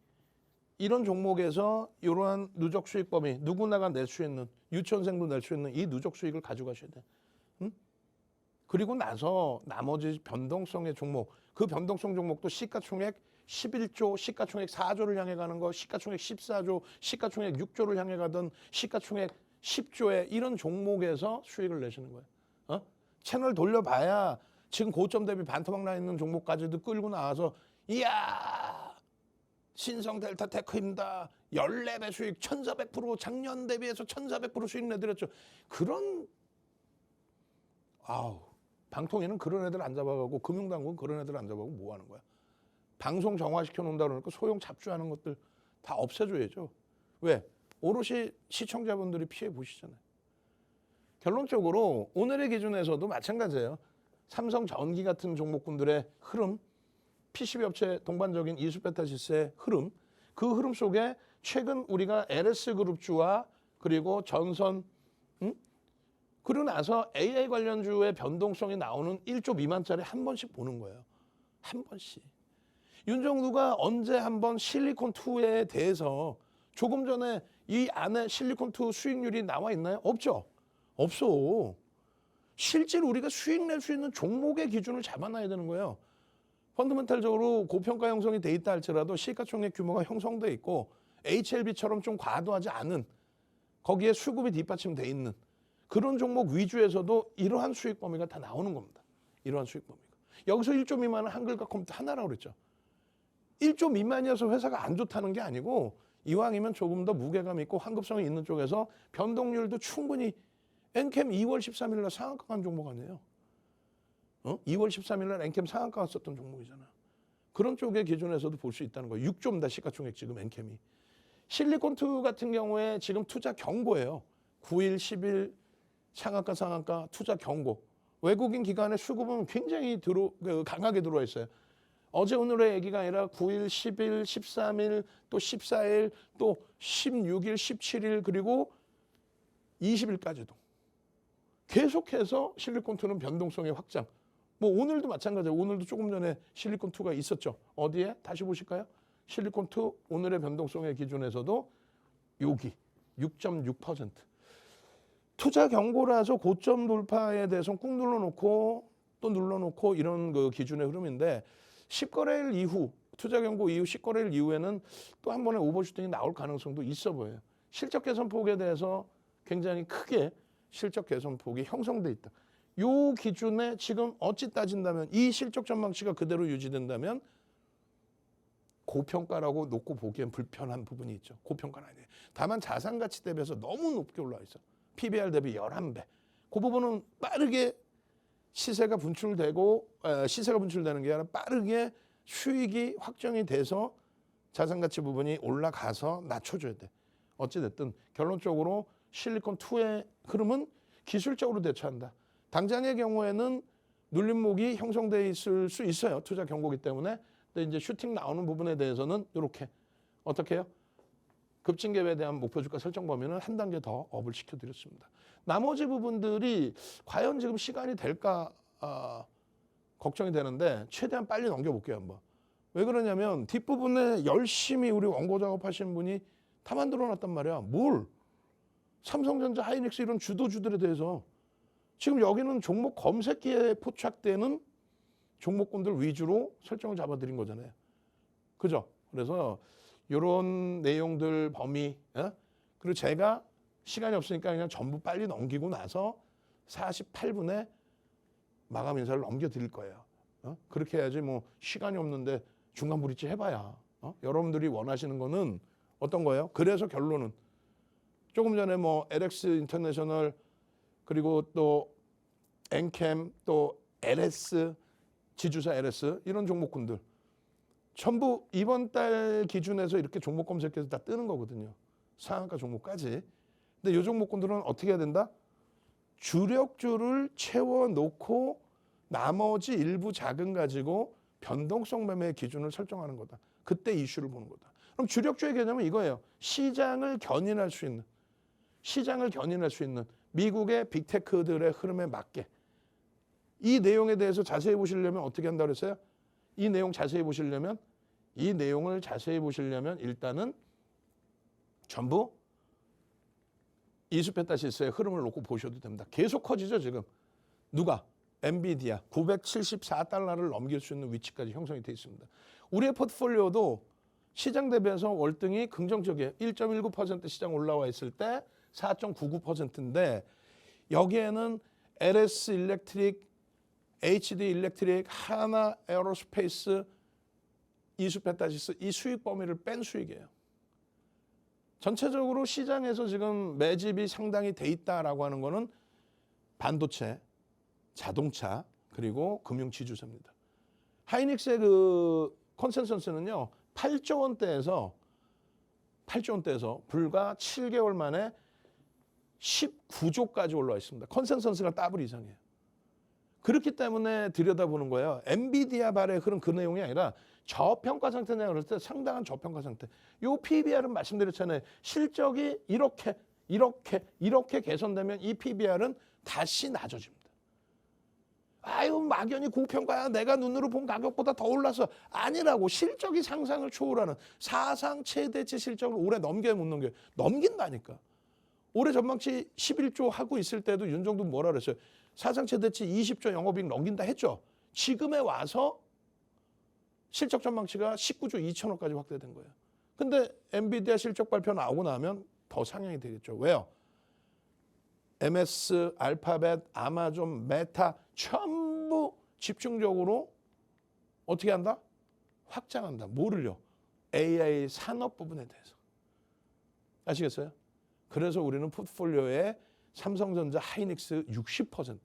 이런 종목에서 이러한 누적 수익 범위 누구나가 낼 수 있는 유치원생도 낼 수 있는 이 누적 수익을 가져가셔야 돼. 그리고 나서 나머지 변동성의 종목 그 변동성 종목도 시가총액 11조, 시가총액 4조를 향해 가는 거, 시가총액 14조, 시가총액 6조를 향해 가던 시가총액 10조의 이런 종목에서 수익을 내시는 거예요. 채널 돌려봐야 지금 고점 대비 반토막 나 있는 종목까지도 끌고 나와서 이야 신성 델타 테크입니다. 14배 수익 1400% 작년 대비해서 1400% 수익 내드렸죠. 그런 방통위는 그런 애들 안 잡아가고 금융당국은 그런 애들 안 잡아가고 뭐 하는 거야. 방송 정화시켜 놓는다 그러니까 소형 잡주하는 것들 다 없애줘야죠. 왜? 오롯이 시청자분들이 피해 보시잖아요. 결론적으로 오늘의 기준에서도 마찬가지예요. 삼성전기 같은 종목군들의 흐름, PCB업체 동반적인 이수베타시스의 흐름, 그 흐름 속에 최근 우리가 LS그룹주와 그리고 전선, 그리고 나서 AI 관련주의 변동성이 나오는 1조 미만짜리 한 번씩 보는 거예요. 한 번씩. 윤정두가 언제 한번 실리콘2에 대해서 조금 전에 이 안에 실리콘2 수익률이 나와 있나요? 없죠. 없어. 실제로 우리가 수익 낼 수 있는 종목의 기준을 잡아놔야 되는 거예요. 펀더멘탈적으로 고평가 형성이 돼 있다 할지라도 시가총액 규모가 형성돼 있고 HLB처럼 좀 과도하지 않은 거기에 수급이 뒷받침돼 있는 그런 종목 위주에서도 이러한 수익 범위가 다 나오는 겁니다. 이러한 수익 범위가. 여기서 1조 미만은 한글과 컴퓨터 하나라고 그랬죠. 1조 미만이어서 회사가 안 좋다는 게 아니고 이왕이면 조금 더 무게감 있고 환급성이 있는 쪽에서 변동률도 충분히 엔캠 2월 13일 날 상한가 간 종목 아니에요. 2월 13일 날 엔캠 상한가 갔었던 종목이잖아. 그런 쪽의 기준에서도 볼 수 있다는 거예요. 6조입니다. 시가총액 지금 엔캠이. 실리콘2 같은 경우에 지금 투자 경고예요. 9일, 10일 상한가 상한가 투자 경고. 외국인 기관의 수급은 굉장히 강하게 들어와 있어요. 어제 오늘의 얘기가 아니라 9일, 10일, 13일, 또 14일, 또 16일, 17일 그리고 20일까지도 계속해서 실리콘2는 변동성의 확장. 뭐 오늘도 마찬가지예요. 오늘도 조금 전에 실리콘2가 있었죠. 어디에? 다시 보실까요? 실리콘2 오늘의 변동성의 기준에서도 여기 6.6%. 투자 경고라서 고점 돌파에 대해서 꾹 눌러놓고 또 눌러놓고 이런 그 기준의 흐름인데 10거래일 이후 투자 경고 이후 10거래일 이후에는 또 한 번의 오버슈팅이 나올 가능성도 있어 보여요. 실적 개선 폭에 대해서 굉장히 크게 실적 개선 폭이 형성돼 있다. 요 기준에 지금 어찌 따진다면 이 실적 전망치가 그대로 유지된다면 고평가라고 놓고 보기엔 불편한 부분이 있죠. 고평가는 아니에요. 다만 자산 가치 대비해서 너무 높게 올라와 있어. PBR 대비 11배. 그 부분은 빠르게 시세가 분출되고 시세가 분출되는 게 아니라 빠르게 수익이 확정이 돼서 자산 가치 부분이 올라가서 낮춰줘야 돼. 어찌 됐든 결론적으로 실리콘2의 흐름은 기술적으로 대처한다. 당장의 경우에는 눌림목이 형성돼 있을 수 있어요. 투자 경고기 때문에. 근데 이제 슈팅 나오는 부분에 대해서는 이렇게 어떻게 해요? 급증갭에 대한 목표 주가 설정 범위는 한 단계 더 업을 시켜드렸습니다. 나머지 부분들이 과연 지금 시간이 될까 걱정이 되는데 최대한 빨리 넘겨볼게요. 한번. 왜 그러냐면 뒷부분에 열심히 우리 원고 작업하시는 분이 다 만들어놨단 말이야. 뭘? 삼성전자, 하이닉스 이런 주도주들에 대해서 지금 여기는 종목 검색기에 포착되는 종목군들 위주로 설정을 잡아드린 거잖아요. 그죠? 그래서 이런 내용들 범위 그리고 제가 시간이 없으니까 그냥 전부 빨리 넘기고 나서 48분에 마감 인사를 넘겨드릴 거예요. 그렇게 해야지 뭐 시간이 없는데 중간 브릿지 해봐야 여러분들이 원하시는 거는 어떤 거예요? 그래서 결론은 조금 전에 뭐 LX 인터내셔널 그리고 또 엔캠 또 LS 지주사 LS 이런 종목군들 전부 이번 달 기준에서 이렇게 종목 검색해서 다 뜨는 거거든요. 상한가 종목까지. 근데 이 종목군들은 어떻게 해야 된다? 주력주를 채워놓고 나머지 일부 자금 가지고 변동성 매매 기준을 설정하는 거다. 그때 이슈를 보는 거다. 그럼 주력주의 개념은 이거예요. 시장을 견인할 수 있는 미국의 빅테크들의 흐름에 맞게 이 내용에 대해서 자세히 보시려면 어떻게 한다고 그랬어요? 이 내용을 자세히 보시려면 일단은 전부 이수페타시스의 흐름을 놓고 보셔도 됩니다. 계속 커지죠 지금. 누가? 엔비디아 974달러를 넘길 수 있는 위치까지 형성이 되어 있습니다. 우리의 포트폴리오도 시장 대비해서 월등히 긍정적이에요. 1.19% 시장 올라와 있을 때 4.99%인데 여기에는 LS 일렉트릭, HD 일렉트릭, 하나 에어로스페이스, 이수페타시스 이 수익 범위를 뺀 수익이에요. 전체적으로 시장에서 지금 매집이 상당히 돼 있다라고 하는 거는 반도체, 자동차 그리고 금융지주사입니다. 하이닉스의 그 컨센서스는요 8조 원대에서 불과 7개월 만에 19조까지 올라와 있습니다. 컨센서스가 더블 이상이에요. 그렇기 때문에 들여다보는 거예요. 엔비디아 발의 흐름 그 내용이 아니라 저평가 상태냐 그럴 때 상당한 저평가 상태. 요 PBR은 말씀드렸잖아요. 실적이 이렇게 개선되면 이 PBR은 다시 낮아집니다. 아유 막연히 고평가야 내가 눈으로 본 가격보다 더 올라서 아니라고. 실적이 상상을 초월하는 사상 최대치 실적을 올해 넘겨야 못 넘겨요. 넘긴다니까. 올해 전망치 11조 하고 있을 때도 윤정도 뭐라 그랬어요? 사상 최대치 20조 영업이익 넘긴다 했죠. 지금에 와서 실적 전망치가 19조 2천억까지 확대된 거예요. 근데 엔비디아 실적 발표 나오고 나면 더 상향이 되겠죠. 왜요? MS, 알파벳, 아마존, 메타 전부 집중적으로 어떻게 한다? 확장한다. 뭐를요? AI 산업 부분에 대해서. 아시겠어요? 그래서 우리는 포트폴리오에 삼성전자, 하이닉스 60%,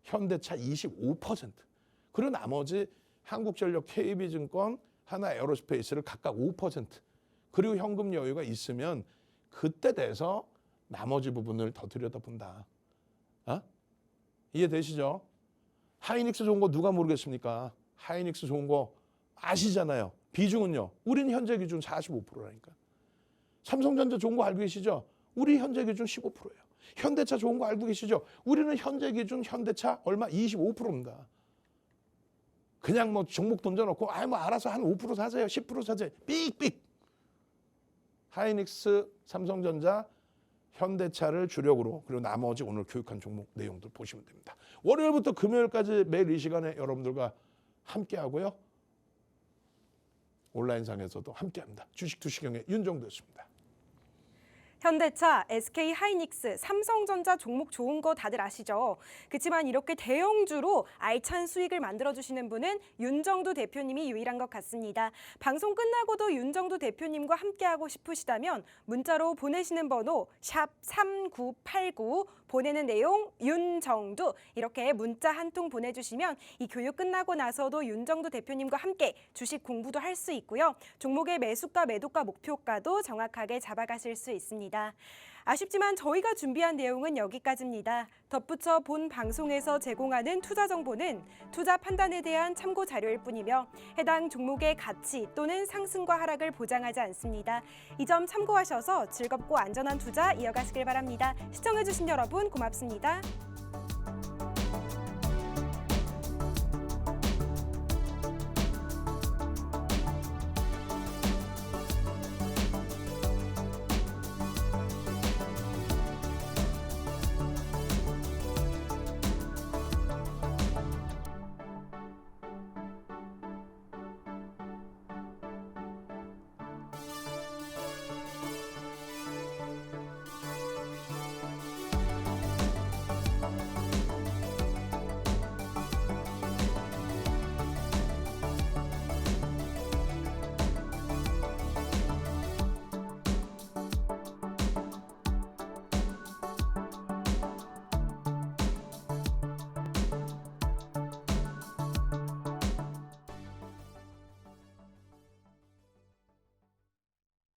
현대차 25%, 그리고 나머지 한국전력, KB증권, 하나 에어로스페이스를 각각 5%, 그리고 현금 여유가 있으면 그때 돼서 나머지 부분을 더 들여다본다. 이해되시죠? 하이닉스 좋은 거 누가 모르겠습니까? 하이닉스 좋은 거 아시잖아요. 비중은요. 우리는 현재 기준 45%라니까. 삼성전자 좋은 거 알고 계시죠? 우리 현재 기준 15%예요. 현대차 좋은 거 알고 계시죠? 우리는 현재 기준 현대차 얼마? 25%입니다. 그냥 뭐 종목 던져놓고 뭐 알아서 한 5% 사세요. 10% 사세요. 삑삑. 하이닉스, 삼성전자, 현대차를 주력으로 그리고 나머지 오늘 교육한 종목 내용들 보시면 됩니다. 월요일부터 금요일까지 매일 이 시간에 여러분들과 함께하고요. 온라인상에서도 함께합니다. 주식 투시경의 윤정도였습니다. 현대차, SK 하이닉스, 삼성전자 종목 좋은 거 다들 아시죠? 그렇지만 이렇게 대형주로 알찬 수익을 만들어주시는 분은 윤정도 대표님이 유일한 것 같습니다. 방송 끝나고도 윤정도 대표님과 함께하고 싶으시다면 문자로 보내시는 번호 샵 3989 보내는 내용 윤정도 이렇게 문자 한 통 보내주시면 이 교육 끝나고 나서도 윤정도 대표님과 함께 주식 공부도 할 수 있고요. 종목의 매수가, 매도가, 목표가도 정확하게 잡아가실 수 있습니다. 아쉽지만 저희가 준비한 내용은 여기까지입니다. 덧붙여 본 방송에서 제공하는 투자 정보는 투자 판단에 대한 참고 자료일 뿐이며 해당 종목의 가치 또는 상승과 하락을 보장하지 않습니다. 이 점 참고하셔서 즐겁고 안전한 투자 이어가시길 바랍니다. 시청해주신 여러분 고맙습니다.